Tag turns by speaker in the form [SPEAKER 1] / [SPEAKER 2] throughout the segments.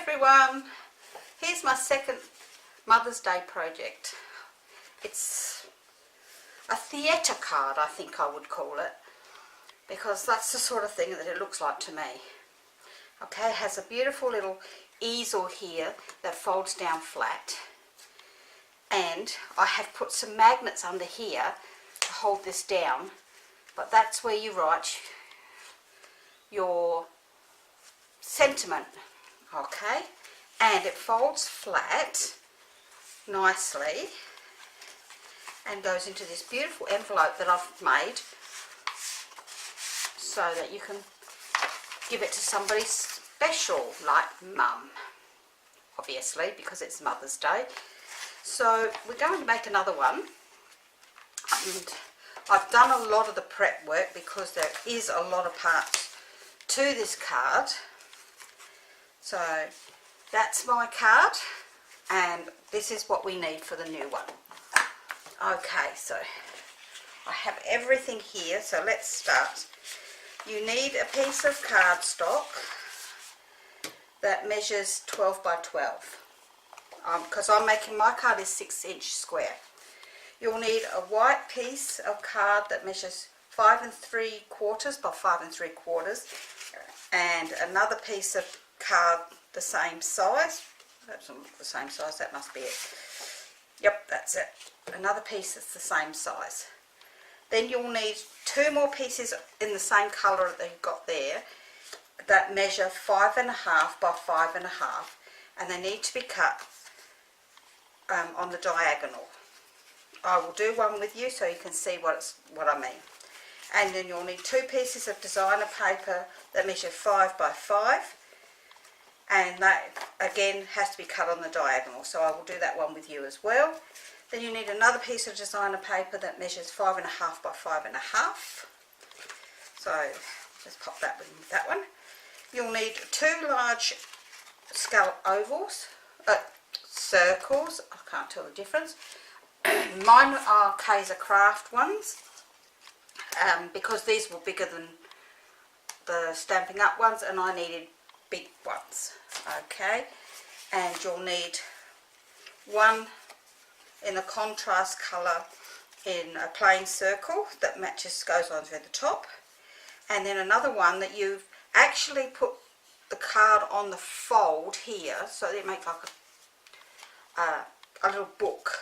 [SPEAKER 1] everyone, here's my second Mother's Day project. It's a theatre card, I think I would call it, because that's the sort of thing that it looks like to me. Okay, it has a beautiful little easel here that folds down flat, and I have put some magnets under here to hold this down, but that's where you write your sentiment. Okay, and it folds flat nicely and goes into this beautiful envelope that I've made so that you can give it to somebody special like Mum, obviously, because it's Mother's Day. So we're going to make another one, and I've done a lot of the prep work because there is a lot of parts to this card. So that's my card, and this is what we need for the new one. Okay, so I have everything here, so let's start. You need a piece of cardstock that measures 12 by 12, because I'm making my card is 6-inch square. You'll need a white piece of card that measures 5 3/4 by 5 3/4, and another piece of card the same size. That doesn't look the same size, that must be it. Yep, that's it. Another piece that's the same size. Then you'll need 2 more pieces in the same colour that you've got there that measure 5 1/2 by 5 1/2, and they need to be cut on the diagonal. I will do one with you so you can see what I mean. And then you'll need 2 pieces of designer paper that measure 5 by 5, and that again has to be cut on the diagonal, so I will do that one with you as well. Then you need another piece of designer paper that measures 5 1/2 by 5 1/2, so just pop that with that one. You'll need 2 large scallop ovals, circles, I can't tell the difference. Mine are Kaiser Craft ones, because these were bigger than the Stampin' Up ones, and I needed big ones. Okay, and you'll need one in a contrast colour in a plain circle that goes on through the top, and then another one that you've actually put the card on the fold here, so that it makes like a little book,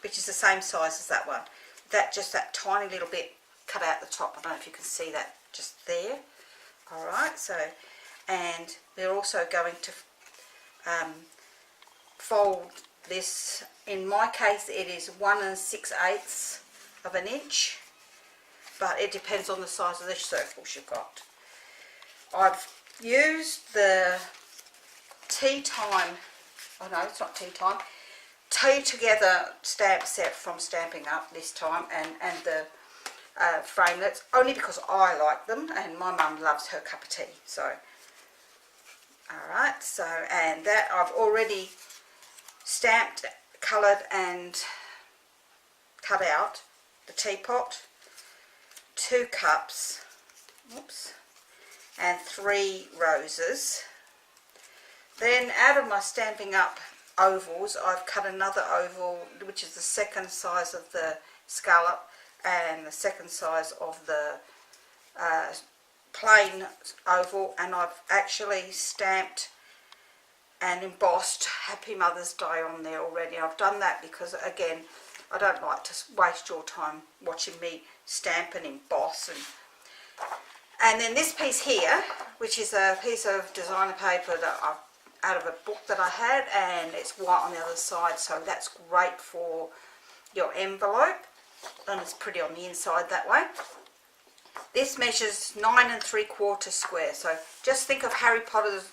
[SPEAKER 1] which is the same size as that one. That tiny little bit cut out the top. I don't know if you can see that just there. Alright, so, and we're also going to fold this. In my case it is 1 6/8 of an inch, but it depends on the size of the circles you've got. I've used the Tea Time, oh no, it's not Tea Time, Tea Together stamp set from Stampin' Up this time, and the framelits, only because I like them and my mum loves her cup of tea. So alright, so, and that I've already stamped, coloured and cut out the teapot, 2 cups, oops, and 3 roses. Then out of my Stampin' Up ovals, I've cut another oval which is the second size of the scallop and the second size of the plain oval, and I've actually stamped and embossed Happy Mother's Day on there already. I've done that because, again, I don't like to waste your time watching me stamp and emboss. And then this piece here, which is a piece of designer paper that I've out of a book that I had, and it's white on the other side, so that's great for your envelope, and it's pretty on the inside that way. This measures 9 3/4 square, so just think of Harry Potter's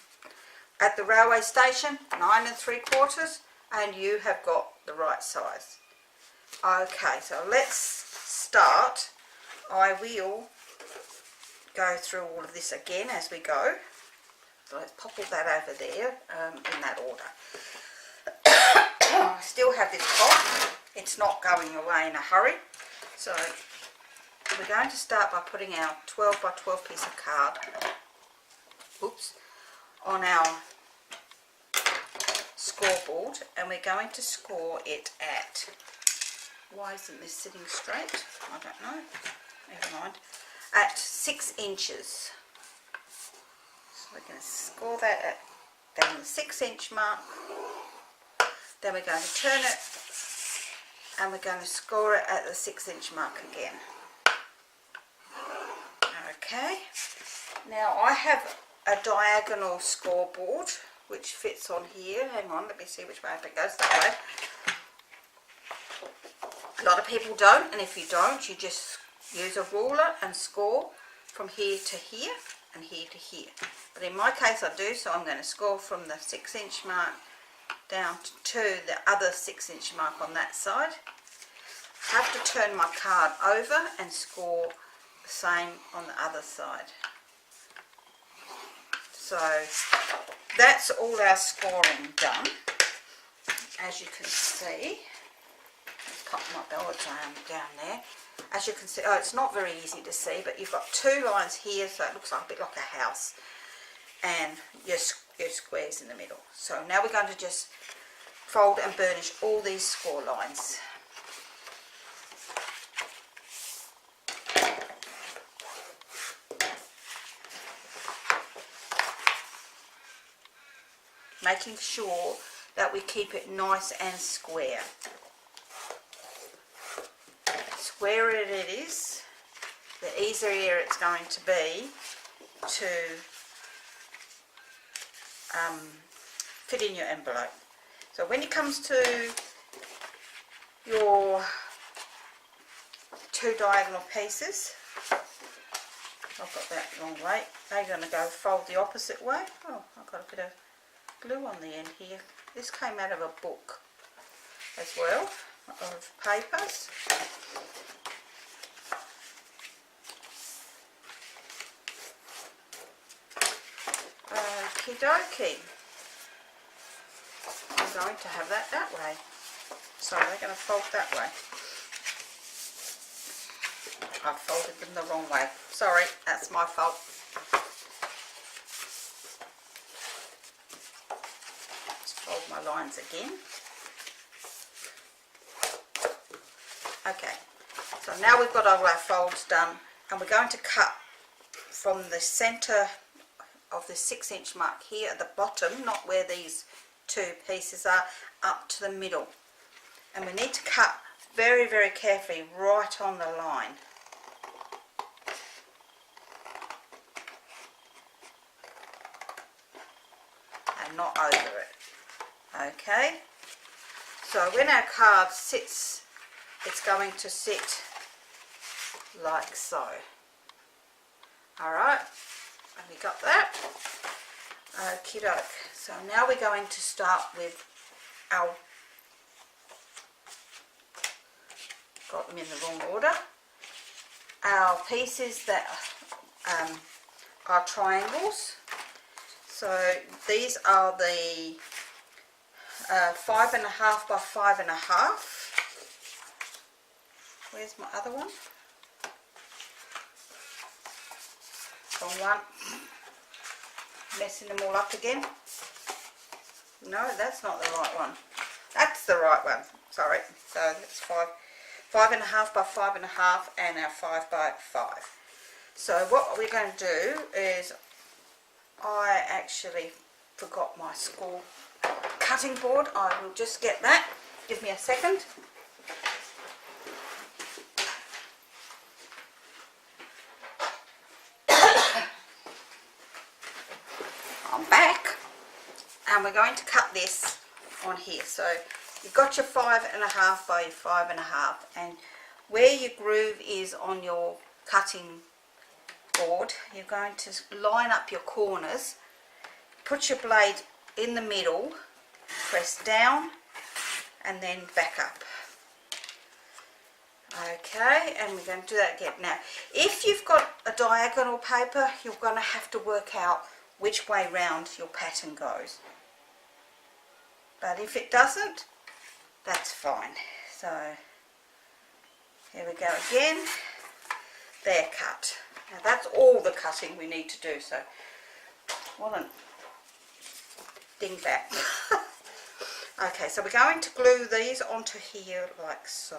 [SPEAKER 1] at the railway station, 9 3/4, and you have got the right size. Okay, so let's start. I will go through all of this again as we go. So let's pop all that over there in that order. I still have this pot. It's not going away in a hurry. So we're going to start by putting our 12 by 12 piece of card, oops, on our scoreboard, and we're going to score it at, why isn't this sitting straight? I don't know, never mind, at 6 inches. So we're going to score that at down the 6-inch mark. Then we're going to turn it and we're going to score it at the 6-inch mark again. Okay, now I have a diagonal scoreboard which fits on here. Hang on, let me see which way it goes. That way. A lot of people don't, and if you don't, you just use a ruler and score from here to here and here to here. But in my case I do, so I'm going to score from the 6-inch mark down to the other 6-inch mark on that side. I have to turn my card over and score the same on the other side. So that's all our scoring done. As you can see, let's pop my belt down there. As you can see, oh, it's not very easy to see, but you've got 2 lines here, so it looks like a bit like a house, and your squares in the middle. So now we're going to just fold and burnish all these score lines. Making sure that we keep it nice and square. Squarer it is, the easier it's going to be to fit in your envelope. So when it comes to your 2 diagonal pieces, I've got that wrong way, they're going to go fold the opposite way. Oh, I've got a bit of glue on the end here. This came out of a book as well, of papers. Okie dokie. I'm going to have that way. So they're going to fold that way. I've folded them the wrong way. Sorry, that's my fault. Let's fold my lines again. Okay, so now we've got all our folds done, and we're going to cut from the centre of the 6-inch mark here at the bottom, not where these 2 pieces are, up to the middle. And we need to cut very, very carefully right on the line. And not over it. Okay, so when our card sits, it's going to sit like so. Alright, have we got that? Okie doke. So now we're going to start with our, got them in the wrong order, our pieces that are triangles. So these are the 5.5 by 5.5. Where's my other one? Wrong one. Messing them all up again. No, that's not the right one. That's the right one. Sorry. So that's 5.5 by 5.5 and our 5 by 5. So what we're going to do is, I actually forgot my score cutting board. I will just get that. Give me a second. I'm back, and we're going to cut this on here. So you've got your 5.5 by your 5.5, and where your groove is on your cutting board, you're going to line up your corners, put your blade in the middle, press down and then back up. Okay, and we're going to do that again. Now if you've got a diagonal paper, you're going to have to work out which way round your pattern goes, but if it doesn't, that's fine. So here we go again. They're cut. Now that's all the cutting we need to do, so what a dingbat. Okay, so we're going to glue these onto here like so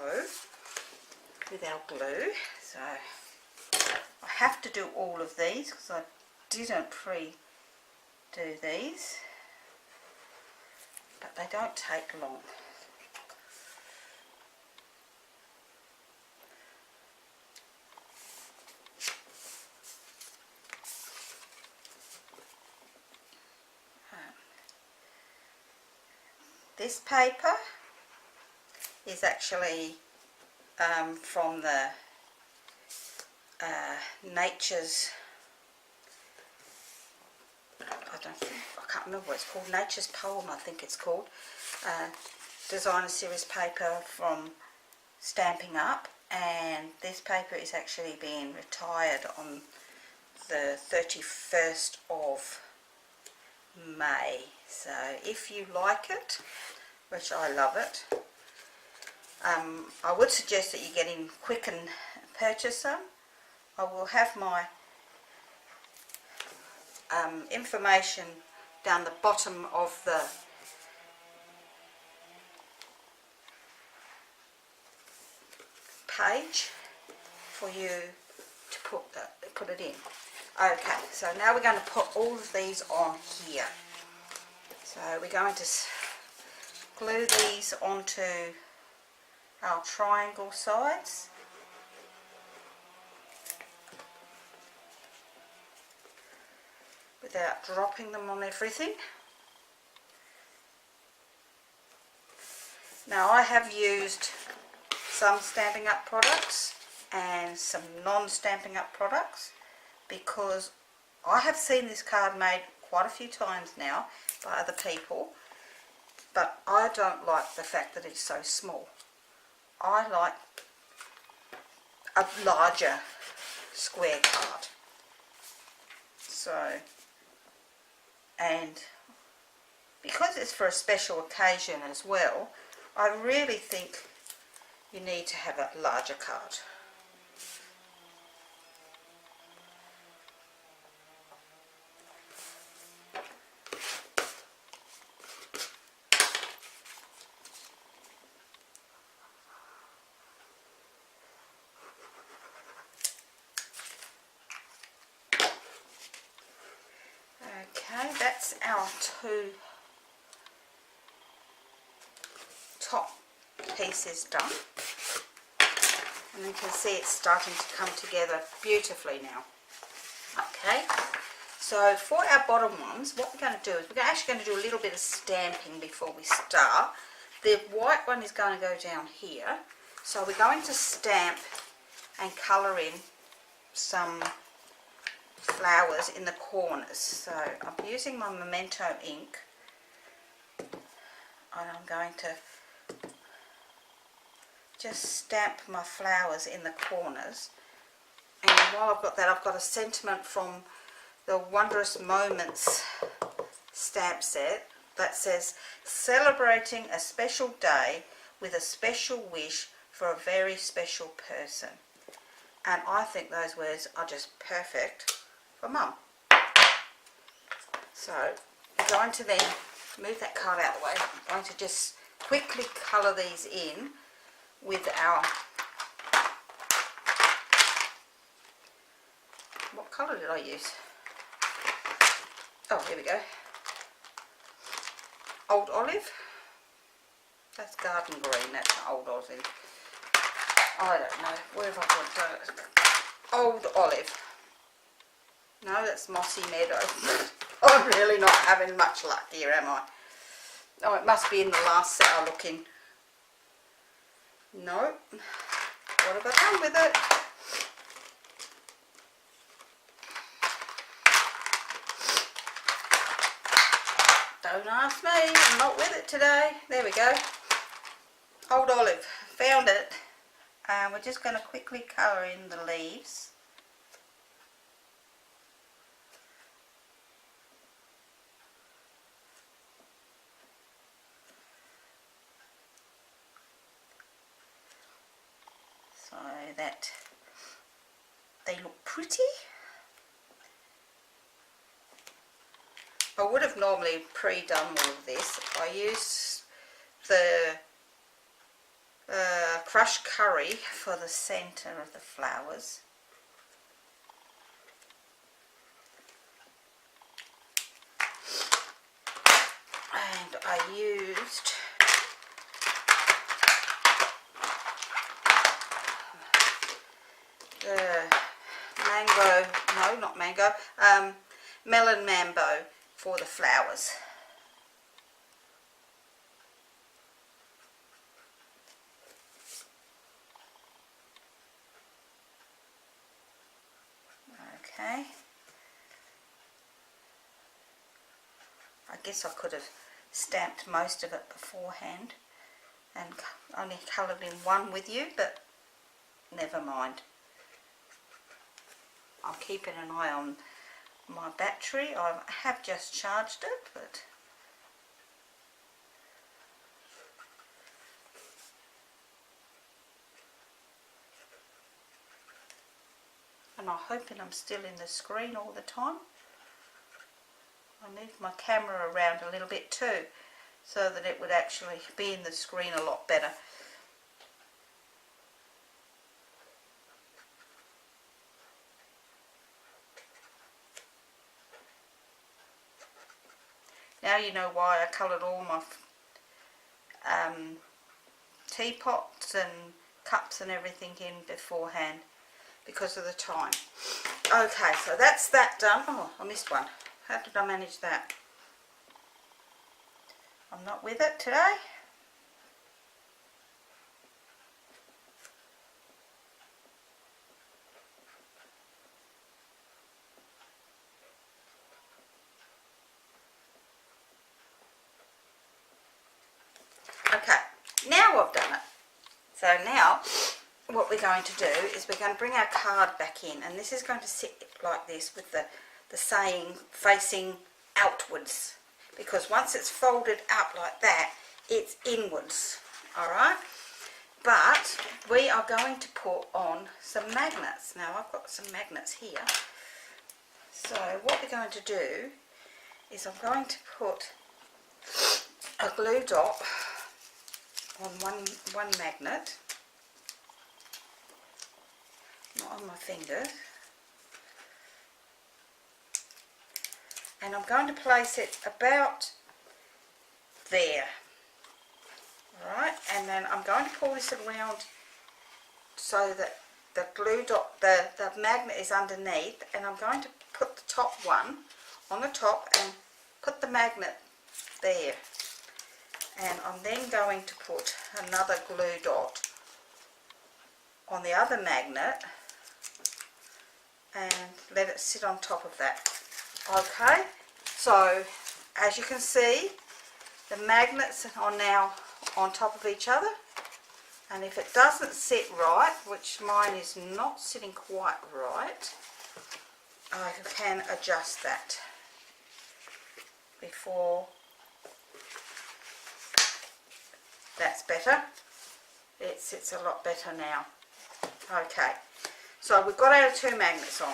[SPEAKER 1] with our glue. So I have to do all of these because I didn't pre-do these, but they don't take long. This paper is actually from the Nature's, I can't remember what it's called, Nature's Poem I think it's called, designer series paper from Stamping Up, and this paper is actually being retired on the 31st of May. So if you like it, which I love it, I would suggest that you get in quick and purchase some. I will have my information down the bottom of the page for you to put it in. Okay, so now we're going to put all of these on here. So we're going to glue these onto our triangle sides. Without dropping them on everything. Now I have used some Stamping Up products and some non-Stamping Up products because I have seen this card made quite a few times now by other people, but I don't like the fact that it's so small. I like a larger square card. So, and because it's for a special occasion as well, I really think you need to have a larger card. Okay, that's our two top pieces done, and you can see it's starting to come together beautifully now. Okay, so for our bottom ones, what we're going to do is we're actually going to do a little bit of stamping before we start. The white one is going to go down here, so we're going to stamp and colour in some flowers in the corners. So I'm using my Memento ink, and I'm going to just stamp my flowers in the corners. And while I've got that, I've got a sentiment from the Wondrous Moments stamp set that says, celebrating a special day with a special wish for a very special person. And I think those words are just perfect for Mum. So I'm going to then move that card out of the way. I'm going to just quickly colour these in with our, what colour did I use? Oh, here we go. Old Olive. That's garden green, that's not Old Olive. I don't know, where have I got it? Old Olive. No, that's Mossy Meadow. I'm really not having much luck here, am I? Oh, it must be in the last set I look in. No. What have I done with it? Don't ask me, I'm not with it today. There we go. Old Olive. Found it. And we're just going to quickly colour in the leaves. So that they look pretty. I would have normally pre-done all of this. I used the crushed curry for the centre of the flowers. And I used the mango, no not mango, melon mambo for the flowers. Okay, I guess I could have stamped most of it beforehand and only coloured in one with you, but never mind. I'm keeping an eye on my battery. I have just charged it, but and I'm hoping I'm still in the screen all the time. I moved my camera around a little bit too, so that it would actually be in the screen a lot better. Now you know why I coloured all my teapots and cups and everything in beforehand, because of the time. Okay, so that's that done. Oh, I missed one. How did I manage that? I'm not with it today. Okay, now I've done it. So now what we're going to do is we're going to bring our card back in, and this is going to sit like this with the saying facing outwards, because once it's folded up like that, it's inwards. Alright, but we are going to put on some magnets. Now I've got some magnets here. So what we're going to do is I'm going to put a glue dot on one magnet, not on my finger, and I'm going to place it about there. Alright, and then I'm going to pull this around so that the glue dot, the magnet is underneath, and I'm going to put the top one on the top and put the magnet there. And I'm then going to put another glue dot on the other magnet and let it sit on top of that. Okay, so as you can see, the magnets are now on top of each other, and if it doesn't sit right, which mine is not sitting quite right, I can adjust that before. That's better. It sits a lot better now. Okay, so we've got our two magnets on,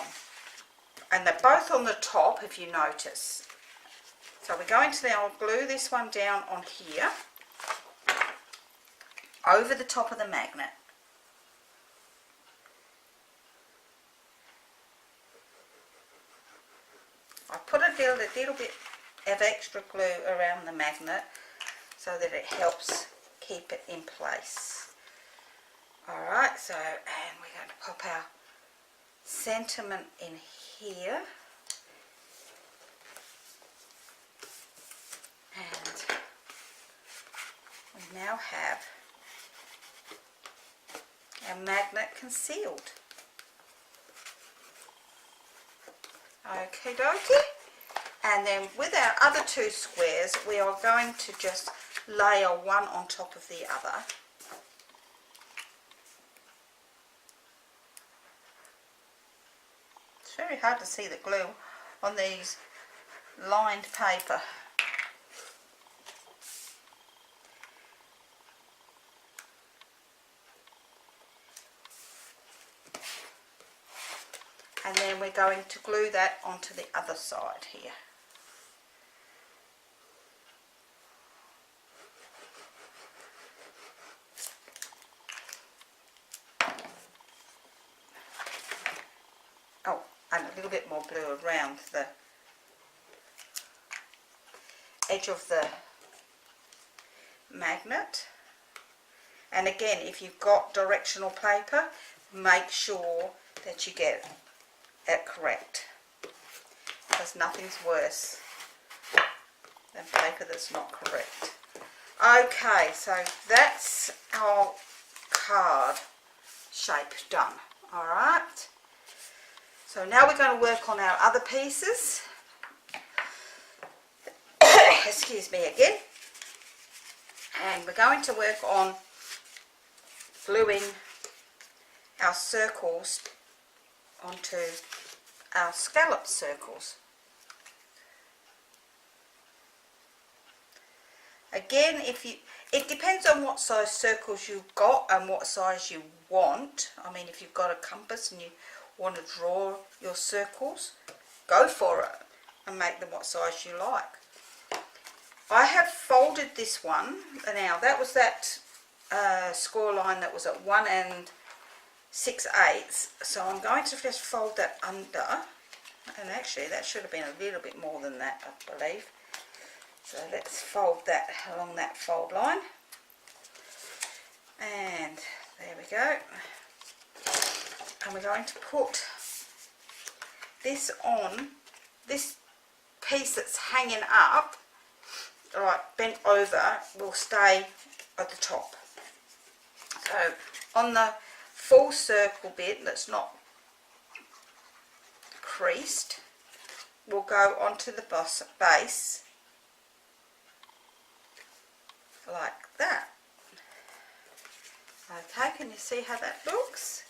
[SPEAKER 1] and they're both on the top, if you notice. So we're going to now glue this one down on here over the top of the magnet. I put a little bit of extra glue around the magnet so that it helps keep it in place. Alright, so, and we're going to pop our sentiment in here, and we now have our magnet concealed. Okie dokie. And then with our other two squares, we are going to just layer one on top of the other. It's very hard to see the glue on these lined paper. And then we're going to glue that onto the other side here. and a little bit more blue around the edge of the magnet. And again, if you've got directional paper, make sure that you get it correct, because nothing's worse than paper that's not correct. Okay, so that's our card shape done. Alright, so now we're going to work on our other pieces. Excuse me again. And we're going to work on gluing our circles onto our scallop circles. Again, it depends on what size circles you've got and what size you want. I mean, if you've got a compass and you want to draw your circles, go for it and make them what size you like. I have folded this one. Now, that was that score line that was at 1 6/8. So I'm going to just fold that under. And actually, that should have been a little bit more than that, I believe. So let's fold that along that fold line. And there we go. And we're going to put this on, this piece that's hanging up, right, bent over, will stay at the top. So on the full circle bit that's not creased, we'll go onto the base like that. Okay, can you see how that looks?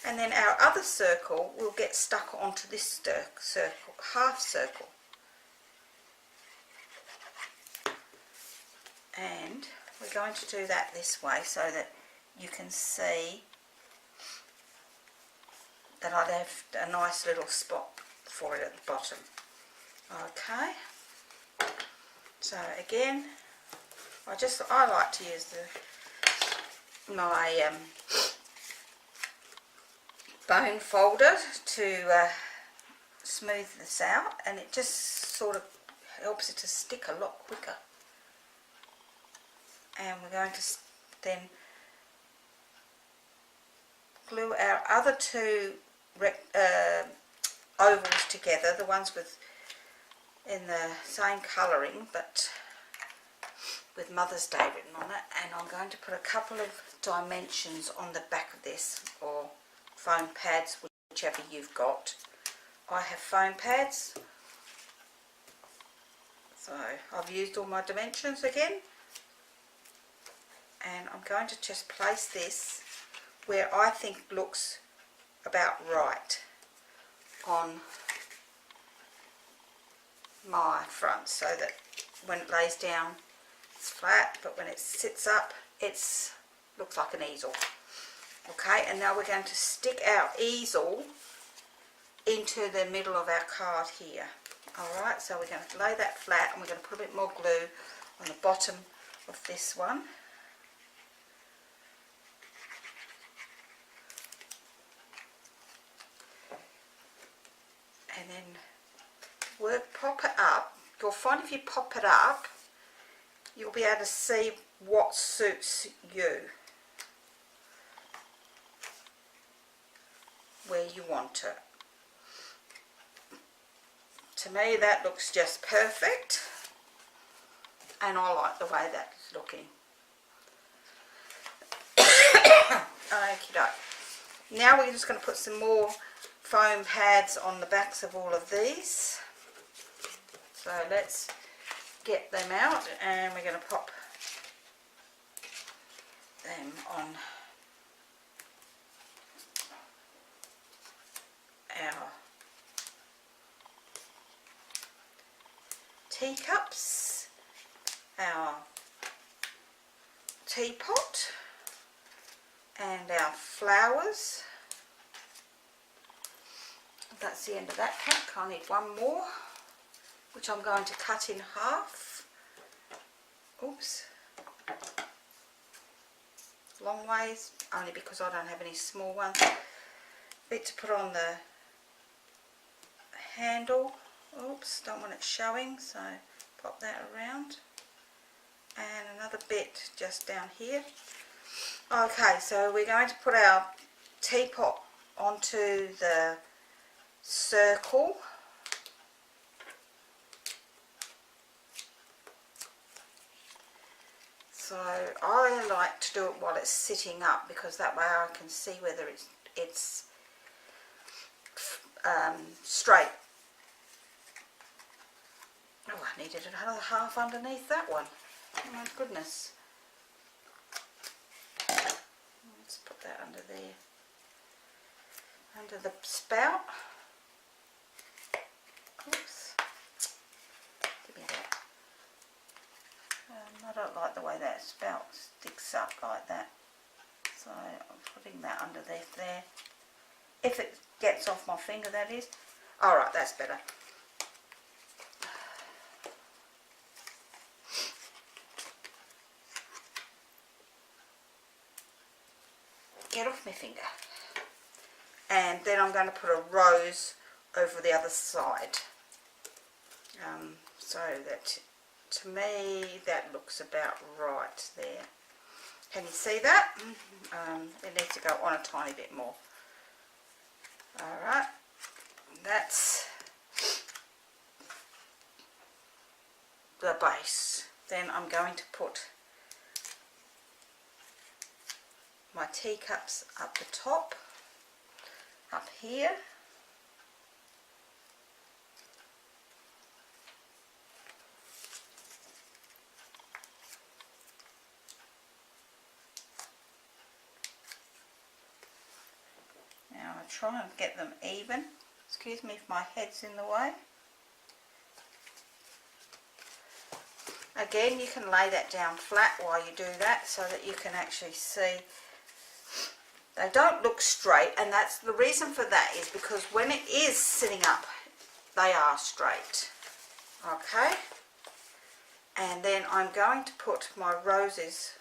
[SPEAKER 1] And then our other circle will get stuck onto this circle, half circle. And we're going to do that this way so that you can see that I left a nice little spot for it at the bottom. Okay, so again, I like to use my bone folder to smooth this out, and it just sort of helps it to stick a lot quicker. And we're going to then glue our other two ovals together, the ones in the same colouring but with Mother's Day written on it, and I'm going to put a couple of dimensions on the back of this, or foam pads, whichever you've got. I have foam pads, so I've used all my dimensions again, and I'm going to just place this where I think looks about right on my front, so that when it lays down it's flat, but when it sits up it looks like an easel. Okay, and now we're going to stick our easel into the middle of our card here. Alright, so we're going to lay that flat, and we're going to put a bit more glue on the bottom of this one. And then pop it up. You'll find if you pop it up, you'll be able to see what suits you, where you want it. To me, that looks just perfect, and I like the way that's looking. Okie doke. Now we're just going to put some more foam pads on the backs of all of these. So let's get them out, and we're going to pop them on our teacups, our teapot, and our flowers. That's the end of that pack. I need one more, which I'm going to cut in half. Oops. Long ways, only because I don't have any small ones. Bit to put on the handle. Oops, don't want it showing, so pop that around. And another bit just down here. Okay, so we're going to put our teapot onto the circle. So I like to do it while it's sitting up, because that way I can see whether it's straight. Oh, I needed another half underneath that one. Oh my goodness. Let's put that under there. Under the spout. Oops. Give me that. I don't like the way that spout sticks up like that. So I'm putting that underneath there. If it gets off my finger, that is. Alright, that's better. Get off my finger. And then I'm going to put a rose over the other side. So that, to me, that looks about right there. Can you see that? It needs to go on a tiny bit more. Alright, that's the base. Then I'm going to put my teacups up the top, up here. Now I try and get them even. Excuse me if my head's in the way. Again, you can lay that down flat while you do that, so that you can actually see. They don't look straight, and that's the reason for that is because when it is sitting up, they are straight. Okay, and then I'm going to put my roses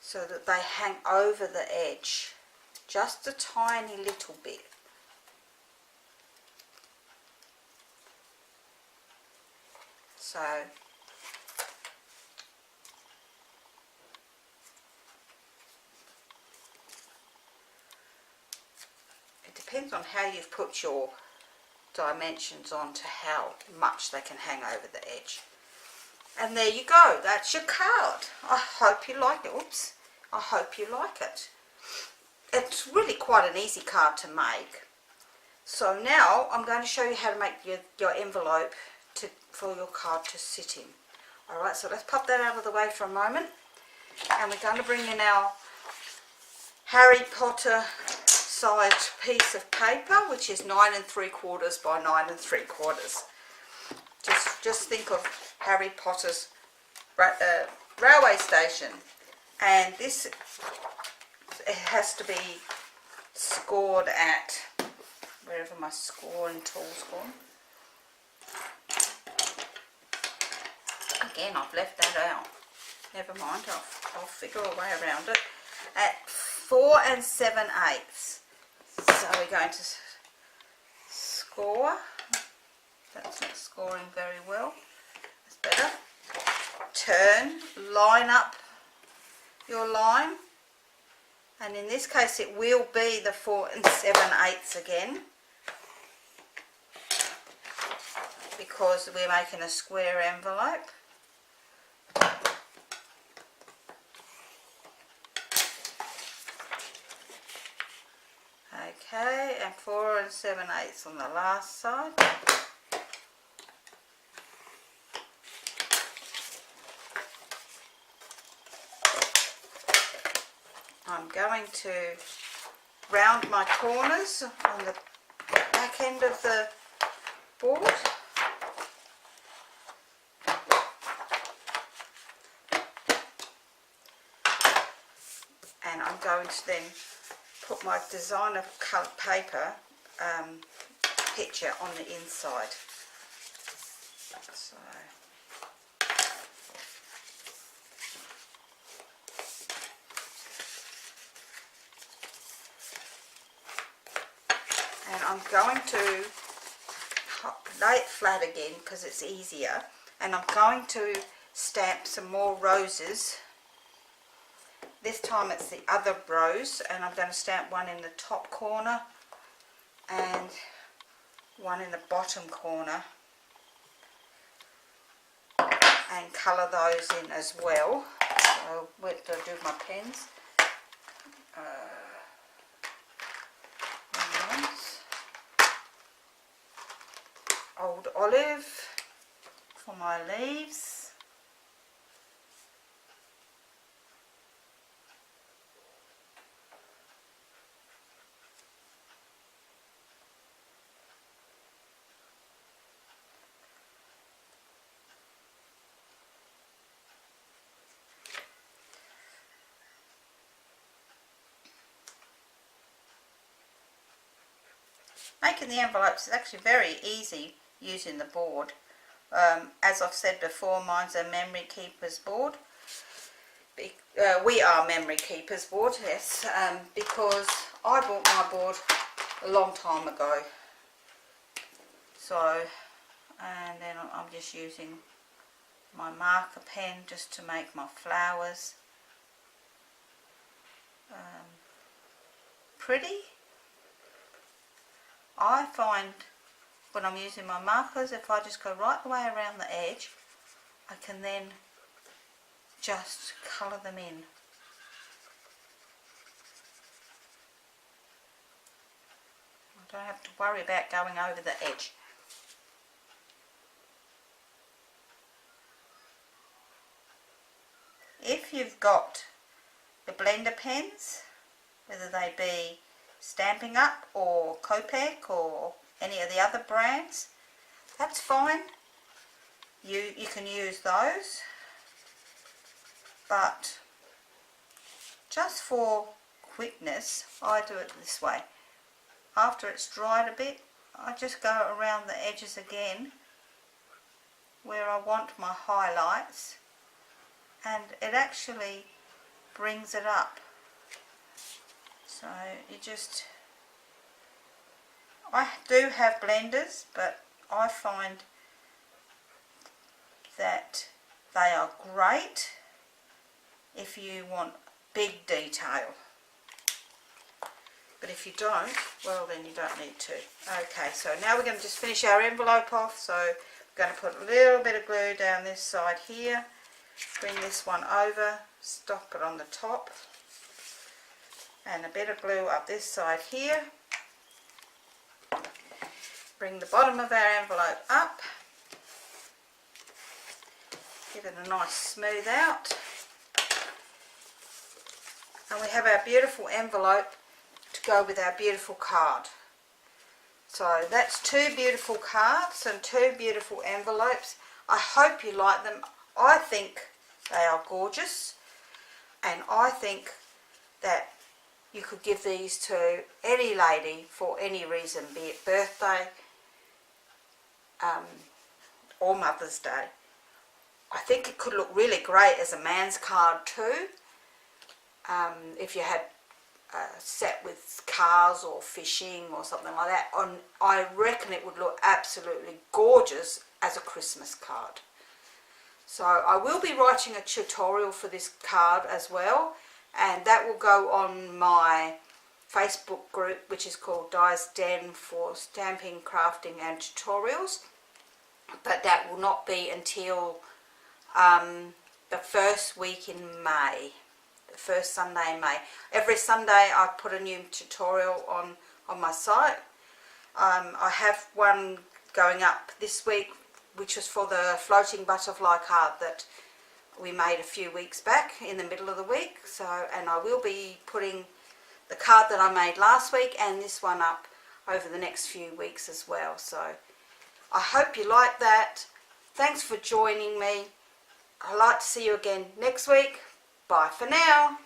[SPEAKER 1] so that they hang over the edge, just a tiny little bit. So it depends on how you've put your dimensions on to how much they can hang over the edge. And there you go, that's your card. I hope you like it. Oops, I hope you like it. It's really quite an easy card to make. So now I'm going to show you how to make your envelope for your card to sit in. Alright, so let's pop that out of the way for a moment. And we're going to bring in our Harry Potter sized piece of paper, which is 9 3/4 by 9 3/4. Just think of Harry Potter's railway station, and this, it has to be scored at, wherever my scoring tool's gone. Again, I've left that out. Never mind, I'll figure a way around it. At 4 7/8. So we're going to score. That's not scoring very well. That's better. Turn, line up your line. And in this case it will be the 4 7/8 again, because we're making a square envelope. Okay, and 4 7/8 on the last side. I'm going to round my corners on the back end of the board. And I'm going to then put my designer coloured paper picture on the inside. So and I'm going to lay it flat again because it's easier, and I'm going to stamp some more roses. This time it's the other rose, and I'm going to stamp one in the top corner and one in the bottom corner and colour those in as well. So what do I do with my pens? Old olive for my leaves. Making the envelopes is actually very easy using the board. As I've said before, mine's a memory keepers board. We are memory keepers board, yes, because I bought my board a long time ago. So, and then I'm just using my marker pen just to make my flowers pretty. I find when I'm using my markers, if I just go right the way around the edge, I can then just colour them in. I don't have to worry about going over the edge. If you've got the blender pens, whether they be Stampin' Up or Copic or any of the other brands, that's fine. You can use those, but just for quickness I do it this way. After it's dried a bit, I just go around the edges again where I want my highlights, and it actually brings it up. So you just, I do have blenders, but I find that they are great if you want big detail. But if you don't, well then you don't need to. Okay, so now we're going to just finish our envelope off. So we're going to put a little bit of glue down this side here, bring this one over, stop it on the top, and a bit of glue up this side here. Bring the bottom of our envelope up, give it a nice smooth out, and we have our beautiful envelope to go with our beautiful card. So that's two beautiful cards and two beautiful envelopes. I hope you like them. I think they are gorgeous, and I think that you could give these to any lady for any reason, be it birthday or Mother's Day. I think it could look really great as a man's card too. If you had a set with cars or fishing or something like that, I reckon it would look absolutely gorgeous as a Christmas card. So I will be writing a tutorial for this card as well, and that will go on my Facebook group, which is called Di's Den for Stamping, Crafting and Tutorials. But that will not be until the first week in May, the first Sunday in May. Every Sunday I put a new tutorial on my site. I have one going up this week, which was for the floating butterfly card that we made a few weeks back in the middle of the week. So, and I will be putting the card that I made last week and this one up over the next few weeks as well. So I hope you like that. Thanks for joining me. I'd like to see you again next week. Bye for now.